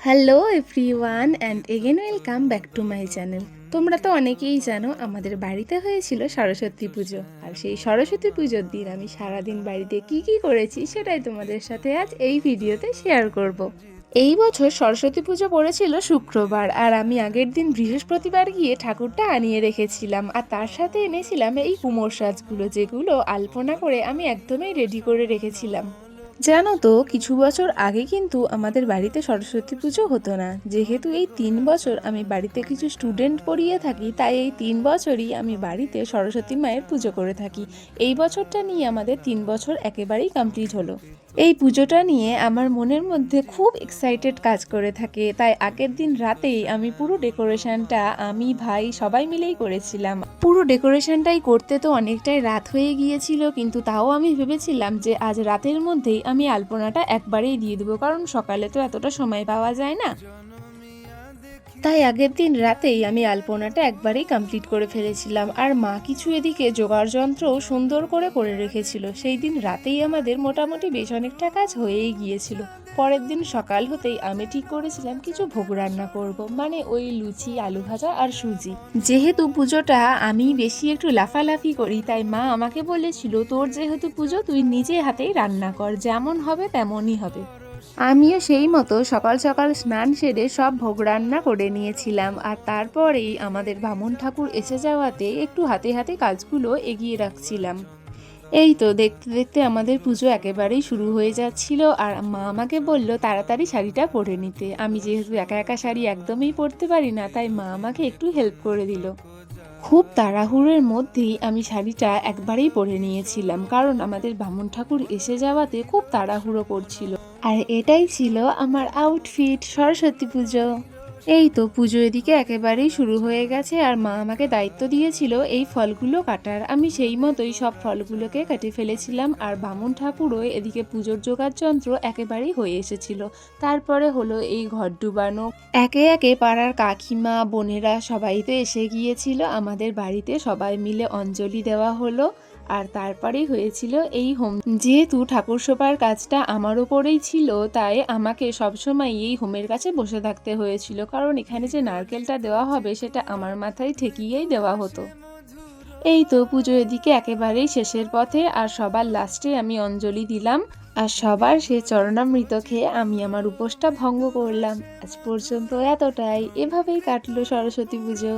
Hello everyone and again welcome back to my channel. তোমরা তো অনেকেই জানো আমাদের বাড়িতে হয়েছিল সরস্বতী পুজো, আর সেই সরস্বতী পুজোর দিন আমি সারাদিন বাড়িতে কি করেছি সেটাই তোমাদের সাথে আজ এই ভিডিওতে শেয়ার করব। এই বছর সরস্বতী পুজো পড়েছিল শুক্রবার, আর আমি আগের দিন বৃহস্পতিবার গিয়ে ঠাকুরটা আনিয়ে রেখেছিলাম, আর তার সাথে এনেছিলাম এই কুমোর সাজগুলো, যেগুলো আলপনা করে আমি একদমই রেডি করে রেখেছিলাম। জানো তো, কিছু বছর আগে কিন্তু আমাদের বাড়িতে সরস্বতী পুজো হতো না। যেহেতু এই 3 বছর আমি বাড়িতে কিছু স্টুডেন্ট পড়িয়ে থাকি, তাই এই 3 বছরই আমি বাড়িতে সরস্বতী মায়ের পুজো করে থাকি। এই বছরটা নিয়ে আমাদের 3 বছর একেবারেই কমপ্লিট হলো। এই পুজোটা নিয়ে আমার মনের মধ্যে খুব এক্সাইটেড কাজ করে থাকে, তাই আগের দিন রাতেই আমি পুরো ডেকোরেশনটা আমি ভাই সবাই মিলেই করেছিলাম। পুরো ডেকোরেশনটাই করতে তো অনেকটাই রাত হয়ে গিয়েছিল, কিন্তু তাও আমি ভেবেছিলাম যে আজ রাতের মধ্যেই আমি আলপনাটা একবারেই দিয়ে দেবো, কারণ সকালে তো এতটা সময় পাওয়া যায় না। তাই আগের দিন রাতেই আমি আলপনাটা একবারেই কমপ্লিট করে ফেলেছিলাম, আর মা কিছু এদিকে জোগাড় যন্ত্রও সুন্দর করে রেখেছিল। সেই দিন রাতেই আমাদের মোটামুটি বেশ অনেকটা কাজ হয়েই গিয়েছিল। পরের দিন সকাল হতেই আমি ঠিক করেছিলাম কিছু ভোগ রান্না করব, মানে ওই লুচি, আলু ভাজা আর সুজি। যেহেতু পুজোটা আমি বেশি একটু লাফালাফি করি, তাই মা আমাকে বলেছিল, তোর যেহেতু পুজো তুই নিজে হাতেই রান্না কর, যেমন হবে তেমনই হবে। আমিও সেই মতো সকাল সকাল স্নান সেরে সব ভোগ রান্না করে নিয়েছিলাম, আর তারপরেই আমাদের বামুন ঠাকুর এসে যাওয়াতে একটু হাতে হাতে কাজগুলো এগিয়ে রাখছিলাম। এই তো দেখতে দেখতে আমাদের পুজো একেবারেই শুরু হয়ে যাচ্ছিল, আর মা আমাকে বলল তাড়াতাড়ি শাড়িটা পরে নিতে। আমি যেহেতু একা একা শাড়ি একদমই পরতে পারি না, তাই মা আমাকে একটু হেল্প করে দিল। খুব তাড়াহুড়োর মধ্যেই আমি শাড়িটা একবারেই পরে নিয়েছিলাম, কারণ আমাদের বামুন ঠাকুর এসে যাওয়াতে খুব তাড়াহুড়ো করছিল। আর এটাই ছিল আমার আউটফিট সরস্বতী পুজো। এই তো পুজো এদিকে একেবারেই শুরু হয়ে গেছে, আর মা আমাকে দায়িত্ব দিয়েছিল এই ফলগুলো কাটার। আমি সেই মতোই সব ফলগুলোকে কেটে ফেলেছিলাম, আর বামুন ঠাকুরও এদিকে পুজোর জোগাড় যন্ত্র একেবারেই হয়ে এসেছিল। তারপরে হলো এই ঘর ডুবানো। একে একে পাড়ার কাকিমা বোনেরা সবাই তো এসে গিয়েছিল আমাদের বাড়িতে, সবাই মিলে অঞ্জলি দেওয়া হলো। আর তারপরেই হয়েছিল এই হোম। যেহেতু ঠাকুর শোবার কাজটা আমার ওপরেই ছিল, তাই আমাকে সবসময় এই হোমের কাছে বসে থাকতে হয়েছিল, কারণ এখানে যে নারকেলটা দেওয়া হবে সেটা আমার মাথায় ঠেকিয়েই দেওয়া হতো। এই তো পুজো এদিকে একেবারেই শেষের পথে, আর সবার লাস্টে আমি অঞ্জলি দিলাম, আর সবার সে চরণামৃত খেয়ে আমি আমার উপোসটা ভঙ্গ করলাম। আজ পর্যন্ত এতটাই। এভাবেই কাটলো সরস্বতী পুজো।